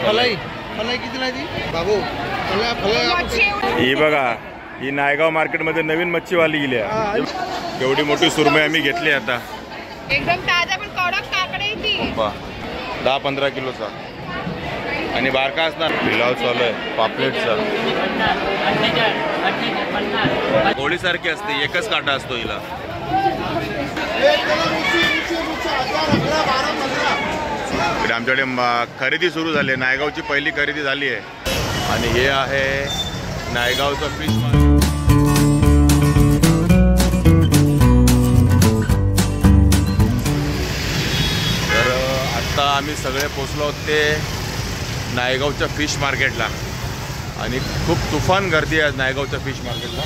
फलाई फलाई कितीला ती बाबू ही बघा, ही नायगाव मार्केटमध्ये नवीन मच्छीवाली गेली आहे. एवढी मोठी सुरमई आम्ही घेतली आता, एकदम ताजा पण कडक काकडे ती 10-15 किलोचा. आणि बारका असणार लिलाव चालू आहे पापलेटचा. गोळीसारखी असते, एकच काटा असतो हिला. आमच्याकडे खरेदी सुरू झाली, नायगावची पहिली खरेदी झाली आहे. आणि हे आहे नायगावचं फिश मार्केट. तर आत्ता आम्ही सगळे पोचलो आहोत ते नायगावच्या फिश मार्केटला. आणि खूप तुफान गर्दी आहे नायगावच्या फिश मार्केटला.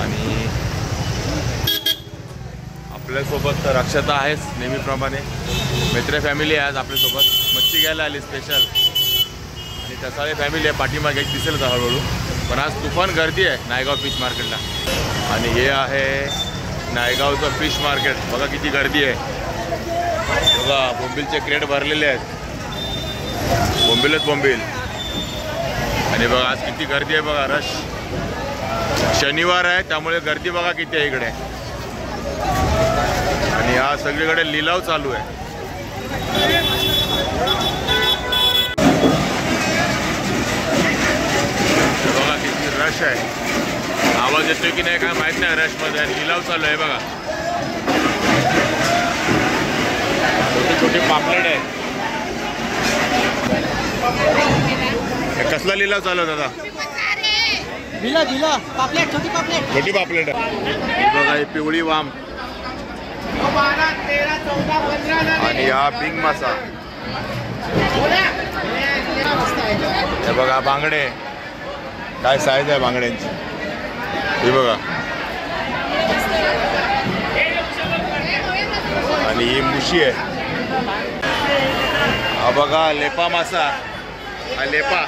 आणि आपल्यासोबत रक्षता आहेच नेहमीप्रमाणे. मित्र फॅमिली आहे आज आपल्यासोबत, मच्छी घ्यायला आली स्पेशल. आणि तसाळे फॅमिली आहे पाठीमागे, एक दिसेल का हळूहळू. पण आज तुफान गर्दी आहे नायगाव फिश मार्केटला. आणि हे आहे नायगावचं फिश मार्केट. बघा किती गर्दी आहे. बघा बोंबीलचे क्रेट भरलेले आहेत, बोंबीलच बोंबील. आणि बघा आज किती गर्दी आहे बघा, रश. शनिवार आहे त्यामुळे गर्दी बघा किती आहे इकडे. आणि आज सगळीकडे लिलाव चालू आहे. बघा किती रश आहे. आवाज येतोय की नाही काय माहित नाही रशमध्ये. आणि लिलाव चालू आहे बघा. छोटे छोटे पापलेट आहे. कसला लिलाव चालू आहे दादा? पापलेट, छोटी पापलेट. छोटी पापलेट आहे. बघा ही पिवळी वाम. आणि हा बिंग मासा. हे बघा बांगडे, काय साईज आहे बांगड्यांची. हे बघा. आणि ही मुशी आहे. हा बघा लेपा मासा, हा लेपा.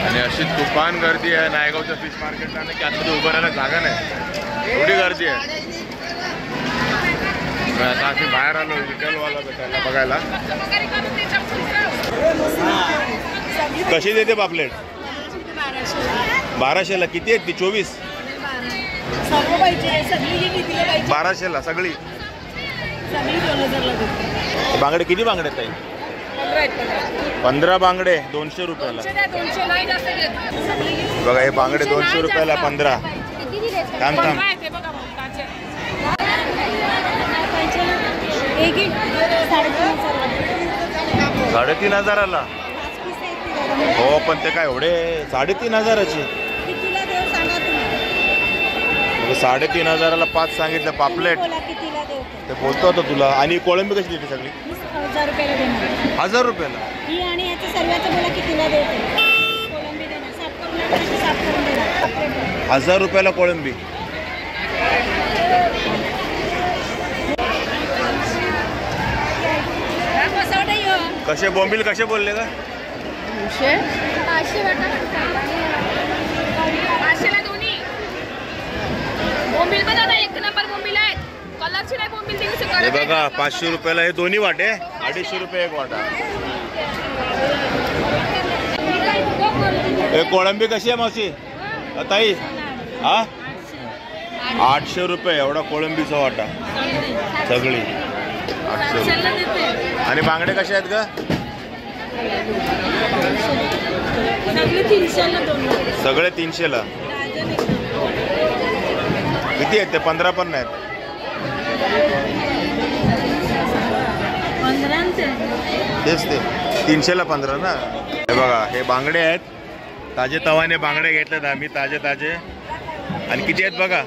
आणि अशी तुफान गर्दी आहे नायगावच्या फिश मार्केटला. आणि आतमध्ये उभं राहायला जागा नाही, एवढी गर्दी आहे. आता आम्ही बाहेर आलो विठ्ठलवाला भेटायला बघायला. कशी देते पापलेट? 1200ला. किती आहेत ती? 24. 1200ला सगळी. बांगडे किती बांगडे ताई? 15 बांगडे 200 रुपयाला. बघा हे बांगडे 200 रुपयाला 15. थांब थांब. 3500ला. हो पण ते काय एवढे 3500चे? 3500ला 5 सांगितलं पापलेट. ते बोलतो होतो तुला. आणि कोळंबी कशी देते सगळी? 1000 रुपयाला. 1000 रुपयाला कोळंबी. कसे बोंबील कसे बोलले का? 500ला दोन्ही बोंबील. पण आता एक नंबर बोंबील आहेत, कलरची नाही बोंबील. हे बघा 500 रुपयाला हे दोन्ही वाटे. 250 रुपये एक वाटा. हे कोळंबी कशी आहे मावशी ताई? हा 800 रुपये एवढा कोळंबीचा वाटा सगळी. 800 रुपये. आणि बांगडे कसे आहेत का? सगळे 300ला. किती आहेत ते? 15 पण नाहीत. तेच ते 300ला 15 ना. हे बघा हे बांगडे आहेत, ताजे तवाने बांगडे घेतलेत आम्ही, ताजे ताजे. आणि किती आहेत बघा?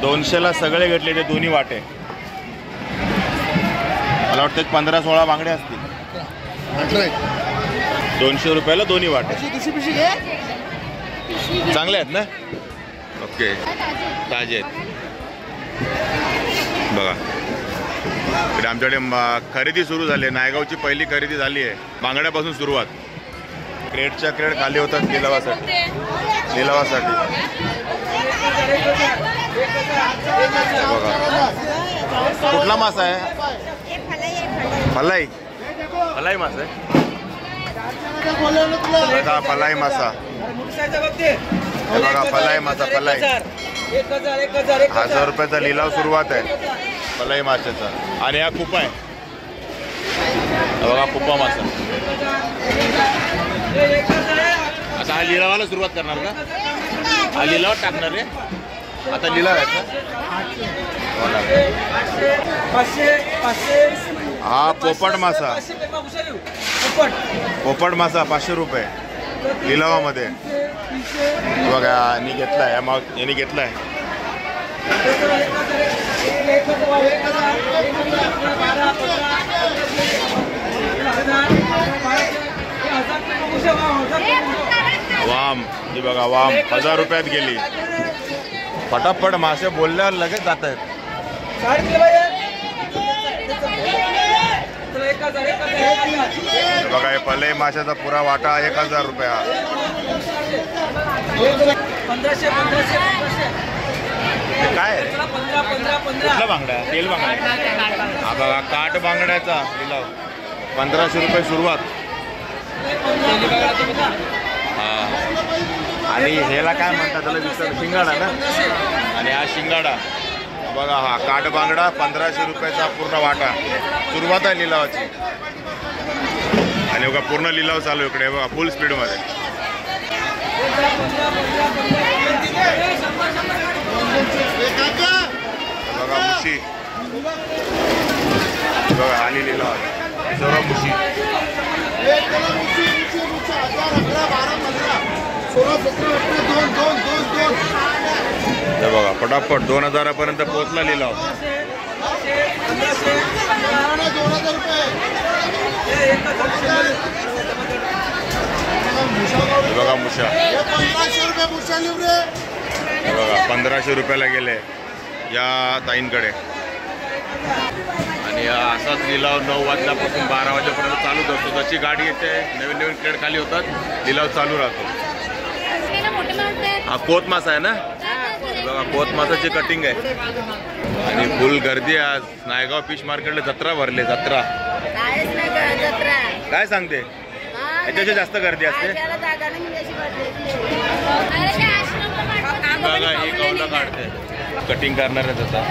200ला सगळे घेतले ते दोन्ही वाटे. मला वाटतं 15-16 बांगडे असतील. 200 रुपयाला दोन्ही वाटे. चांगले आहेत ना? ओके ताजे आहेत बघा. आमच्याकडे खरेदी सुरू झाली आहे. नायगावची पहिली खरेदी झाली आहे. बांगड्यापासून सुरुवात. क्रेटच्या क्रेट खाली होतात लिलावासाठी. बघा कुठला मासा आहे? फलाई फलाई मासा आहे. बघा फलाई मासा. हे बघा फलाई मासा. फलाई 1000 रुपयाचा लिलाव सुरुवात आहे फलाई माशाचा. आणि हा कुपा आहे. बघा कुपा मासा. आता हा लिलावाला सुरुवात करणार का? हा लिलाव टाकणार आहे आता. लिलाव आहे हा पोपट मासा. पोपट मासा 500 रुपये लिलावामध्ये. बघा यांनी घेतलाय. यांनी घेतलाय. वाम ही बघा वाम 1000 रुपयात गेली. फटाफट मासे बोलल्यावर लगेच जात आहेत. बघा हे फलाई माशाचा पुरा वाटा 1000 रुपया. 1500 काय कुठला बांगडा? तेल बांगडा. हा बघा काठ बांगड्याचा लिलाव 1500 रुपये सुरुवात. हा आणि ह्याला काय म्हणतात त्याला विचार? शिंगाडा ना. आणि हा शिंगाडा बघा. हा काठ बांगडा 1500 रुपयाचा पूर्ण वाटा. सुरुवात आहे लिलावाची. आणि बघा पूर्ण लिलाव चालू इकडे बघा फुल स्पीडमध्ये. बघा मुशी. बघा आली लिलाव सर्व मुशी. बघा फटाफट 2000 पर्यंत पोहोचला लिलाव. बघा मुशा. बघा 1500 रुपयाला गेले या ताईंकडे. आणि असाच लिलाव 9 वाजल्यापासून 12 वाजेपर्यंत चालूच असतो. जशी गाडी येते नवीन नवीन क्रेड खाली होतात लिलाव चालू राहतो. हा कोत मासा आहे ना. बघा कोत मासाची कटिंग आहे. आणि फुल गर्दी आहे आज नायगाव फिश मार्केटला. जत्रा भरले. जत्रा काय सांगते? याच्याशी जास्त गर्दी असते. बघा ही कौला काढते. कटिंग करणार आहे आता.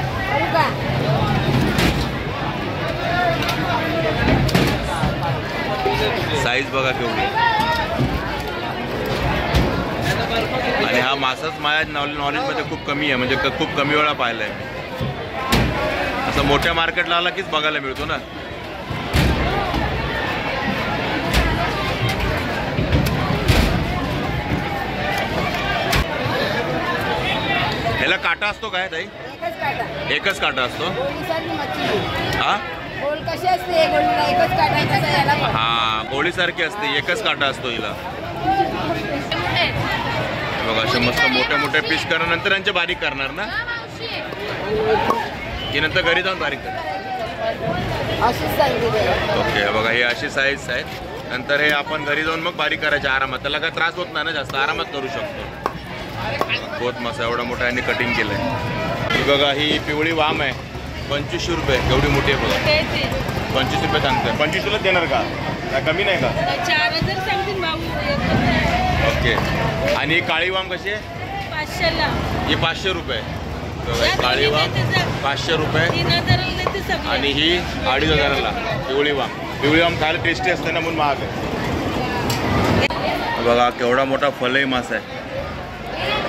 साईज बघा केवढी. आणि हा मासाच माझ्या नॉलेजमध्ये खूप कमी आहे. म्हणजे खूप कमी वेळा पाहिला आहे. असं मोठ्या मार्केटला आला कीच बघायला मिळतो ना. ह्याला काटा असतो काय ताई? एकच काटा असतो. हा हा गोळीसारखी असते. एकच काटा असतो हिला. बघा असे मस्त मोठे मोठे पीस करा. नंतर यांचे बारीक करणार ना की नंतर घरी जाऊन बारीक करणार? ओके बघा ही अशी साईज आहेत. नंतर हे आपण घरी जाऊन मग बारीक करायचे आरामात. त्याला काय त्रास होत नाही ना जास्त. आरामात करू शकतो. बहुत मस्त एवढा मोठा यांनी कटिंग केलंय. ही बघा ही पिवळी वाम आहे 2500 रुपये. एवढी मोठी आहे बघा. 25 रुपये सांगते. 25 देणार का? कमी नाही का? 4000 सांगतील बाबू. ओके. आणि काळी वाम कशी आहे? 500ला. ही 500 रुपये. काळी वाम 500 रुपये. आणि ही 2500ला पिवळी वाम. पिवळी वाम खायला टेस्टी असते ना म्हणून महाग आहे. बघा केवढा मोठा फलाई मासा आहे.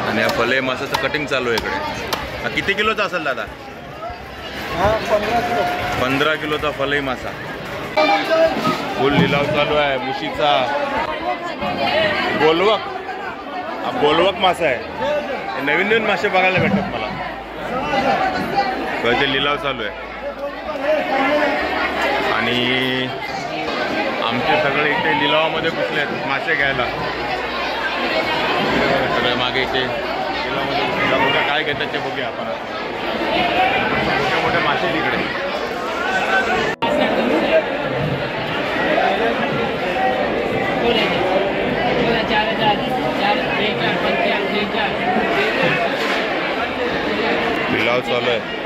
आणि या फलाई मासाचं कटिंग चालू आहे इकडे. किती किलोचा असेल दादा? 15 किलोचा फलाई मासा. फुल लिलाव चालू आहे. मुशीचा बोलवक. हा बोलवक मासा आहे. नवीन नवीन मासे बघायला भेटतात मला. ते लिलाव चालू आहे. आणि आमचे सगळे इथे लिलावामध्ये घुसले आहेत मासे घ्यायला. सगळे मागे इथे लिलावामध्ये काय घेतात ते बघूया आपण. मोठे मोठे मासे तिकडे.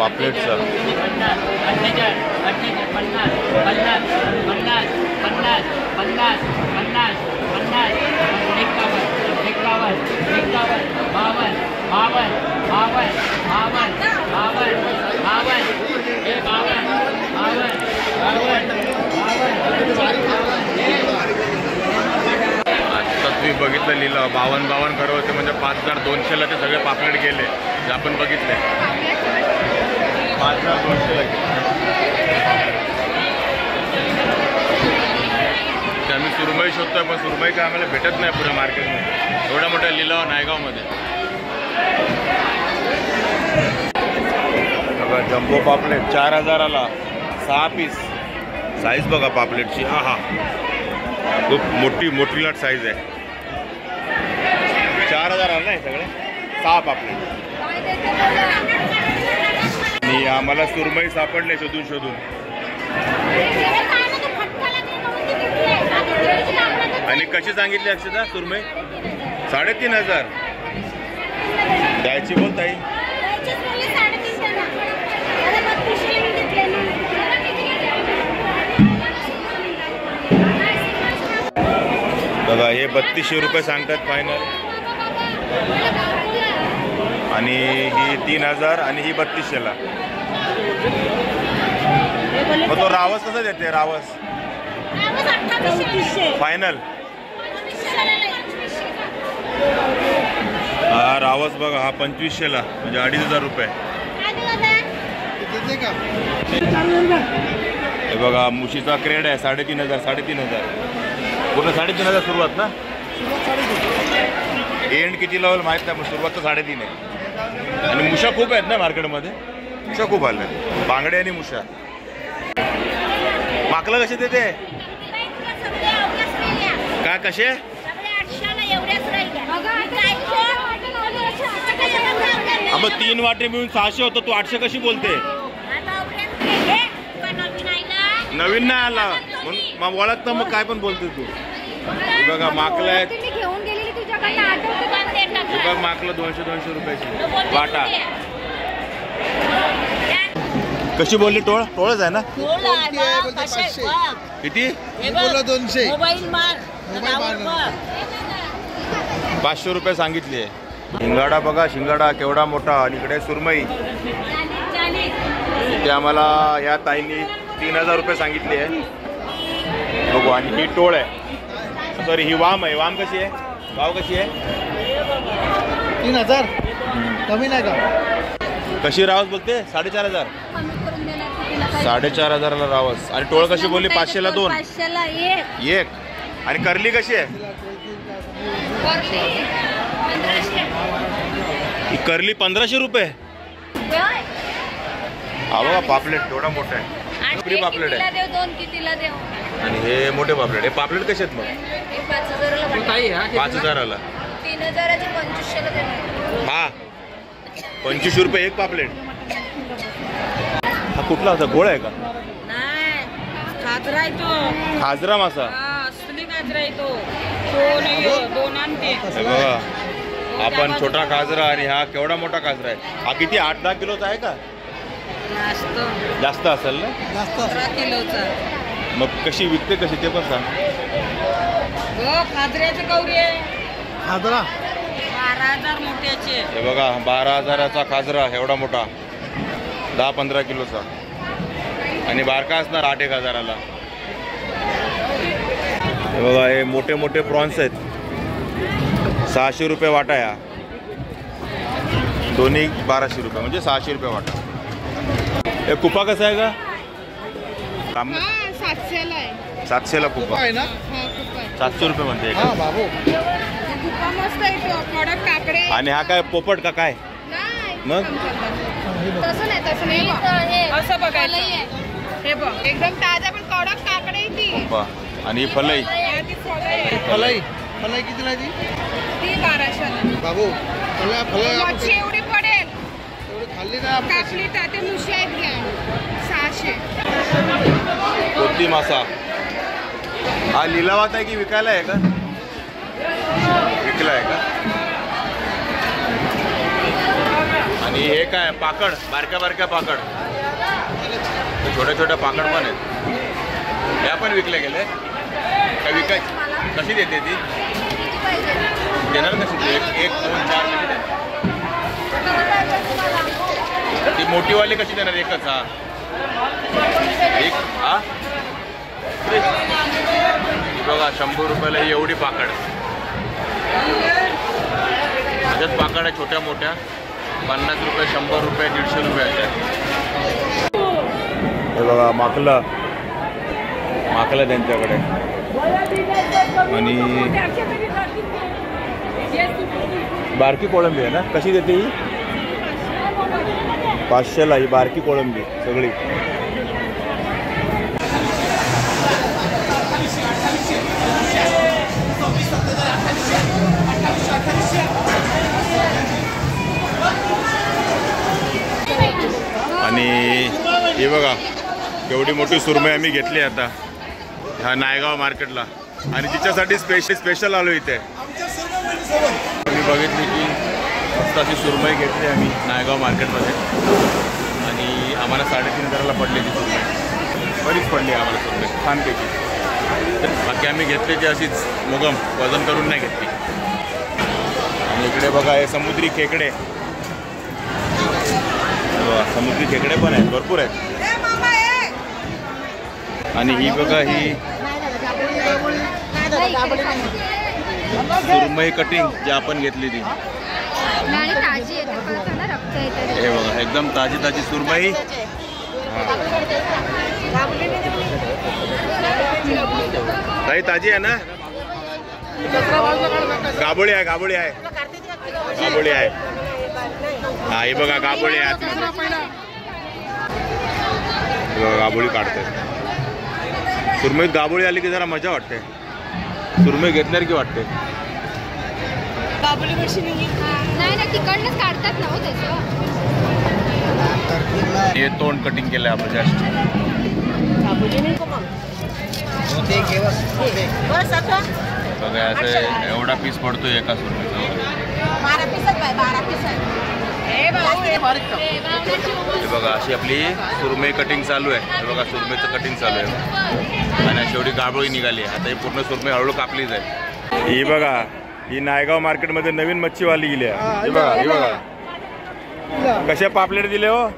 पापलेटचं. आता तुम्ही बघितलं लिहिलं 52 करोड होते म्हणजे 5200ला ते सगळे पापलेट गेले जे आपण बघितले. 5200ला आम्ही सुरमई शोधतोय पण सुरमई काय आम्हाला भेटत नाही पुढे मार्केटमध्ये. एवढ्या मोठ्या लिलाव नायगावमध्ये. बघा जम्बो पापलेट 4000ला 6 पीस. साईज बघा पापलेटची. हा हा खूप मोठी लाट साईज आहे. 4000ला नाही सगळे 6 पापलेट. आणि आम्हाला सुरमई सापडले शोधून. आणि कशी सांगितली अक्षता सुरमई? 3500 द्यायची बोलताई. बघा हे 3200 रुपये सांगतात फायनल. आणि ही 3000 आणि ही 3200ला. मग तो रावस कसा देते? रावस फायनल. हा रावस बघा हा 2500ला म्हणजे 2500 रुपये. हे बघा मुशीचा क्रेड आहे 3500 पूर्ण 3500 सुरुवात ना. एंड किती लेवल माहीत नाही पण सुरुवात तर 3.5 आहे. आणि मुशा खूप आहेत ना मार्केटमध्ये. मुशा खूप आल्या बांगडे आणि मुशा. माकलं कसे देते काय कसे? मग 3 वाटे मिळून 600 होतं. तू 800 कशी बोलते? नवीन नाही आला म्हणून मग ओळखतं मग काय पण बोलते तू. बघा माकलं आहेत. बघ माकलं 200 रुपयाची वाटा. कशी बोलली? टोळच आहे ना. किती? 200. 500 रुपये सांगितले. शिंगाडा बघा शिंगाडा केवढा मोठा. आणि इकडे सुरमई ते आम्हाला या ताईंनी 3000 रुपये सांगितले आहे. बघू. आणि ही टोळ आहे सॉरी ही वाम आहे. वाम कशी आहे? भाव कशी आहे? 3000 कमी नाही का? कशी रावस बोलते? 4500. 4500ला रावस. आणि टोळ कशी बोलली? 500ला 2. 500ला 1. आणि करली कशी आहे? ही करली 1500 रुपये. हा बघा पापलेट केवढा मोठा आहे. फ्री पापलेट आहे. 2 कितीला देऊ? आणि हे मोठे पापलेट. हे पापलेट कसे आहेत मग? 5000ला. 3000चे 2500ला देणार. हा 2500 रुपये एक पापलेट. हा कुठला होता? गोळा आहे का? नाही खाजरा आहे तो. खाजरा मासा. असली खाजरा आहे तो. 2 आणते. हे बघा आपण छोटा खाजरा आणि हा केवढा मोठा खाजरा आहे. हा किती 8-10 किलोचा आहे का? जास्त असेल ना. जास्त 15 किलोचा. मग कशी विकते कशी ते पण सांग. खाजऱ्याचे गौरी आहे. खाजरा 12,000 मोठ्याचे. हे बघा 12,000चा खाजरा एवढा मोठा 10-15 किलोचा. आणि बारका असणार 8-1 हजाराला. हे बघा हे मोठे मोठे प्रॉन्स आहेत. 600 रुपये वाटा. या दोन्ही 1200 रुपये म्हणजे 600 रुपये वाटा. हे कुपा कसा आहे का? 700ला आहे. 700ला कुपा आहे ना. 700 रुपये म्हणते. हा बाबू कुपा मस्त आहे तो. कडक काकडे. आणि हा काय पोपट का काय? मग तसं नाही. असं बघायचं. हे बघ एकदम ताजा पण कडक काकडे आहे ती. कुपा. आणि ही फलई. फलाई कितीला ती? ती 1200ला. बाबू फलाई मच्छी एवढी पडेल. एवढी खाल्ली नाही आपण. कापली ताते मुशी आहेत घ्या. 600. कोती मासा. हा लिलावात आहे की विकायला आहे का? विकला आहे का? आणि हे काय पाकड, बारक्या बारक्या पाकड, छोट्या छोट्या पाकड पण आहेत. त्या पण विकले गेले काय? विकायची कशी देते ती? देणार कशी ती? 1 2 4 कशी देणार? ती मोठीवाली कशी देणार? एकच? हा एक. हा बघा 100 रुपयाला ही एवढी पाकड. अशाच पाकड आहे छोट्या मोठ्या, 50 रुपये, 100 रुपये, 150 रुपये अशा. हे बघा माकलं त्यांच्याकडे. आणि बारकी कोळंबी आहे ना, कशी देते ही? 500ला ही बारकी कोळंबी सगळी. आणि हे बघा केवढी मोठी सुरमई आम्ही घेतली आता ह्या नायगाव मार्केटला. आणि तिच्यासाठी स्पेशल आलो इथे. मी बघितली की मस्त अशी सुरमई घेतली आम्ही नायगाव मार्केटमध्ये. आणि आम्हाला 3,500ला पडली ती सुरमई. बरीच पडली आम्हाला सुरमई छानपैकी. बाकी आम्ही घेतली ती अशीच मुगम, वजन करून नाही घेतली. आणि इकडे बघा हे समुद्री खेकडे. समुद्री खेकडे पण आहेत, भरपूर आहेत. आणि ही बघा ही सुरमई कटिंग जी आपण घेतली ती. हे बघा एकदम ताजी ताजी सुरमई. ताई ताजी आहे ना? गाबोळी आहे, गाबोळी आहे, गाबोळी आहे. हा हे बघा गाबोळी आहे. गाबोळी काढते. सुरमईत गाबोळी आली की जरा मजा वाटते. सुरमई घेतल्यासारखी वाटते. हे तोंड कटिंग केलंय आपण जास्त. बघा असं एवढा पीस पडतोय एका सुरमईचा. हे बघा अशी आपली सुरमई कटिंग चालू आहे. हे बघा सुरमईचं कटिंग चालू आहे. आणि शेवटी गाबोळी निघाली. आता ही पूर्ण सुरमई हळूहळू कापली जाईल. ही बघा ही नायगाव मार्केटमध्ये नवीन मच्छीवाली गेली आहे. हे बघा, हे बघा कशा पापलेट दिले हो.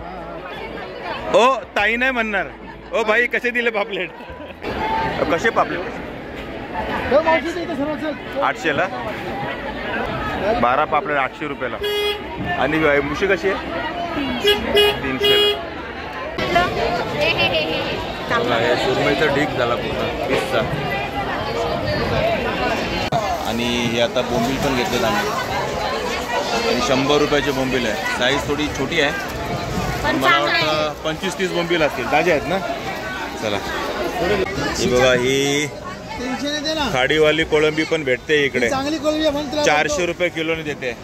ओ ताई नाही म्हणणार. ओ भाई कसे दिले पापलेट? कसे पापलेट? 800ला 12 पापलेट 800 रुपयाला. आणि मुशी कशी आहे? 300ला. हे सुरमईचा ढीक झाला पूर्ण पीसचा. आणि हे आता बोंबील पण घेतलेत आम्ही. आणि 100 रुपयाचे बोंबील आहे. साईज थोडी छोटी आहे, पण मला वाटतं 25-30 बोंबील असतील. ताजे आहेत ना? चला ही बघा ही खाडीवाली कोळंबी पण भेटते इकडे. 400 रुपये किलोने देते.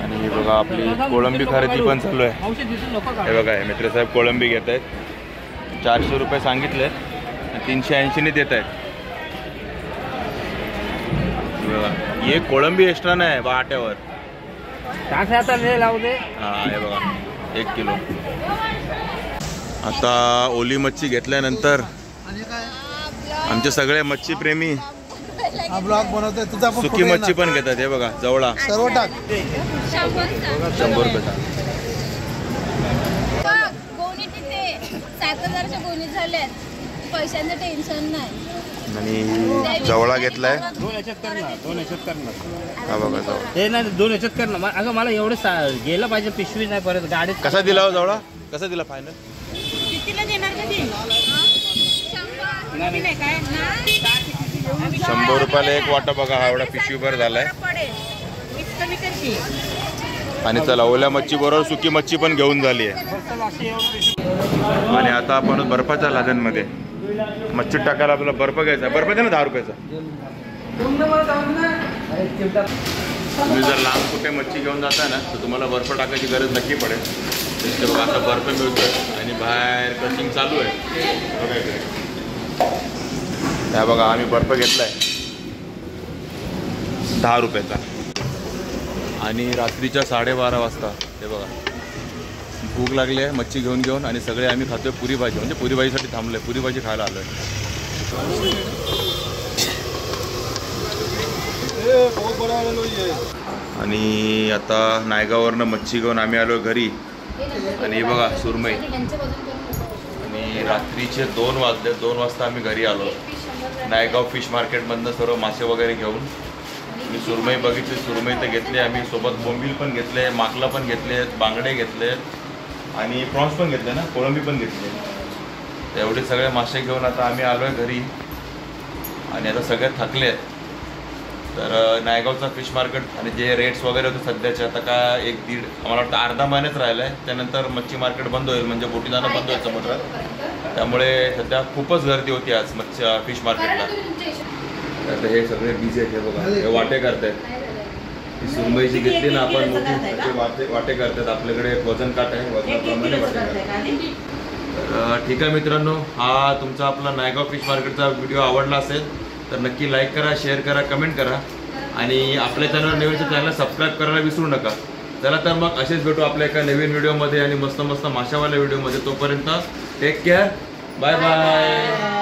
आणि ही बघा आपली कोळंबी खरेदी पण चालू आहे. हे बघा हे मित्र साहेब कोळंबी घेत आहेत. 400 रुपये सांगितले, 380ने देत आहेत. हे कोळंबी एक्स्ट्रा नाही वाट्यावर. हा हे बघा 1 किलो. आता ओली मच्छी घेतल्यानंतर आमचे सगळे मच्छी प्रेमी सुकी मच्छी पण घेतात. हे बघा जवळा सर्व टाक 100 रुपये. पैशांचं टेन्शन नाही. आणि जवळा घेतलाय. 2 याच्यात करणार, 2 याच्यात करणार. हा बघा जवळा. हे नाही 2 याच्यात करणार. अगं मला एवढं गेलं पाहिजे, पिशवी नाही परत गाडीत. कसा दिला हो जवळा? कसा दिला फायनल? कितीला देणार कधी? 100 रुपयाला एक वाटा बघा. हा एवढा पिशवीभर झालाय. आणि चला ओल्या मच्छी बरोबर सुकी मच्छी पण घेऊन झाली आहे. आणि आता आपण बर्फाच्या लाद्यांमध्ये मच्छी टाकायला आपल्याला बर्फ घ्यायचा. बर्फ द्या ना 10 रुपयाचा. तुम्ही जर लांब कुठे मच्छी घेऊन जाता ना तर तुम्हाला बर्फ टाकायची गरज नक्की पडेल. ते बघा आता बर्फ मिळतोय आणि बाहेर क्रशिंग चालू आहे. बघा इकडे त्या बघा आम्ही बर्फ घेतलाय. 10 रुपयाचा. आणि रात्रीच्या 12:30 वाजता हे बघा भूक लागली आहे मच्छी घेऊन आणि सगळे आम्ही खातोय पुरी भाजी, म्हणजे पुरी भाजीसाठी थांबलोय, पुरी भाजी खायला आलोय. आणि आता नायगाववरनं मच्छी घेऊन आम्ही आलो घरी. आणि हे बघा सुरमई. आणि रात्रीचे 2 वाजले, 2 वाजता आम्ही घरी आलो. नायगाव फिश मार्केटमधनं सर्व मासे वगैरे घेऊन मी सुरमई बघितली, सुरमई तर घेतली आम्ही, सोबत बोंबील पण घेतले, माकला पण घेतले, बांगडे घेतले आणि प्रॉन्स पण घेतले ना, कोळंबी पण घेतले. एवढे सगळे मासे घेऊन आता आम्ही आलो आहे घरी. आणि आता सगळे थकले आहेत. तर नायगावचा फिश मार्केट आणि जे रेट्स वगैरे होते सध्याचे, आता काय 1-1.5 आम्हाला वाटतं अर्धा महिन्याच राहिलं आहे, त्यानंतर मच्छी मार्केट बंद होईल, म्हणजे बोटी जाणं बंद होईल समुद्रात. त्यामुळे सध्या खूपच गर्दी होती आज फिश मार्केटला. आता हे सगळे बिझी आहेत, हे बघा हे वाटे करतायत. ही सुरमईची घेतली ना आपण मोठी, वाटे करतात. आपल्याकडे वजन काट आहे, वजनाप्रमाणे वाटे करतात. ठीक आहे मित्रांनो, हा तुमचा आपला नायगाव फिश मार्केटचा व्हिडिओ आवडला असेल तर नक्की लाईक करा, शेअर करा, कमेंट करा आणि आपल्या चॅनलला सबस्क्राईब करायला विसरू नका. चला तर मग असेच भेटू आपल्या एका नवीन व्हिडिओमध्ये आणि मस्त माशावाल्या व्हिडिओमध्ये. तोपर्यंत टेक केअर, बाय बाय.